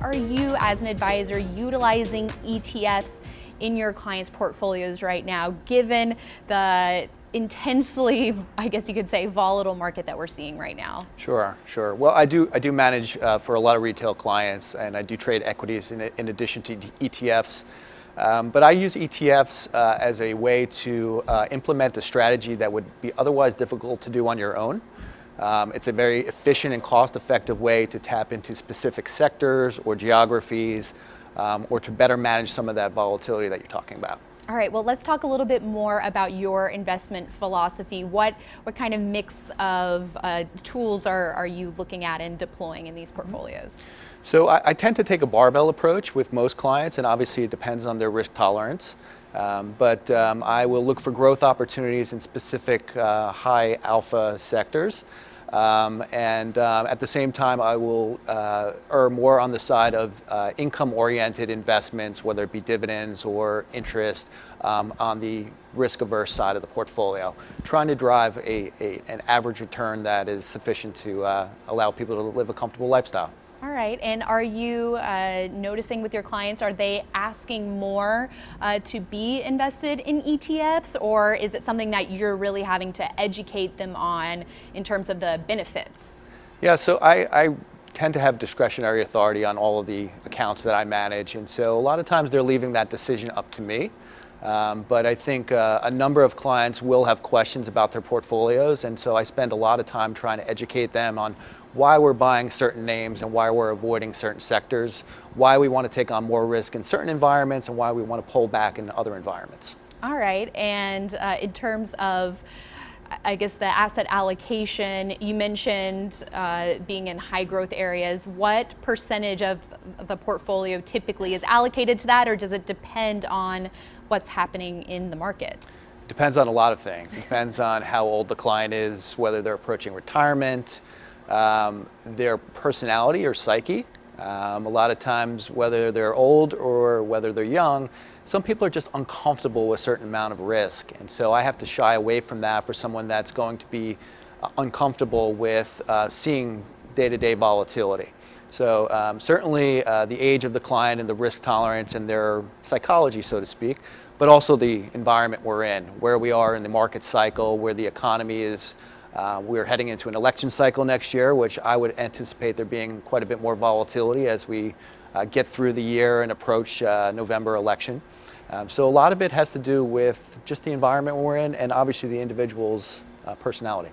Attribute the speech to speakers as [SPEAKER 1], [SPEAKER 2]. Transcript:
[SPEAKER 1] are you as an advisor utilizing ETFs in your clients' portfolios right now, given the intensely, I guess you could say, volatile market that we're seeing right now?
[SPEAKER 2] Sure. Well, I do manage for a lot of retail clients, and I do trade equities in addition to ETFs. But I use ETFs as a way to implement a strategy that would be otherwise difficult to do on your own. It's a very efficient and cost-effective way to tap into specific sectors or geographies, or to better manage some of that volatility that you're talking about.
[SPEAKER 1] All right, well, let's talk a little bit more about your investment philosophy. What kind of mix of tools are you looking at and deploying in these portfolios?
[SPEAKER 2] So I tend to take a barbell approach with most clients, and obviously it depends on their risk tolerance. But I will look for growth opportunities in specific high alpha sectors. And at the same time, I will err more on the side of income-oriented investments, whether it be dividends or interest, on the risk-averse side of the portfolio, trying to drive an average return that is sufficient to allow people to live a comfortable lifestyle.
[SPEAKER 1] All right, and are you noticing with your clients, are they asking more to be invested in ETFs, or is it something that you're really having to educate them on in terms of the benefits?
[SPEAKER 2] Yeah, so I tend to have discretionary authority on all of the accounts that I manage, and so a lot of times they're leaving that decision up to me. But I think a number of clients will have questions about their portfolios, and so I spend a lot of time trying to educate them on why we're buying certain names and why we're avoiding certain sectors, why we want to take on more risk in certain environments and why we want to pull back in other environments.
[SPEAKER 1] All right, and in terms of, I guess, the asset allocation, you mentioned being in high growth areas. What percentage of the portfolio typically is allocated to that, or does it depend on what's happening in the market?
[SPEAKER 2] Depends on a lot of things. It depends on how old the client is, whether they're approaching retirement, their personality or psyche. A lot of times, whether they're old or whether they're young, some people are just uncomfortable with a certain amount of risk. And so I have to shy away from that for someone that's going to be uncomfortable with seeing day-to-day volatility. So certainly the age of the client and the risk tolerance and their psychology, so to speak, but also the environment we're in, where we are in the market cycle, where the economy is. We're heading into an election cycle next year, which I would anticipate there being quite a bit more volatility as we get through the year and approach November election. So a lot of it has to do with just the environment we're in and obviously the individual's personality.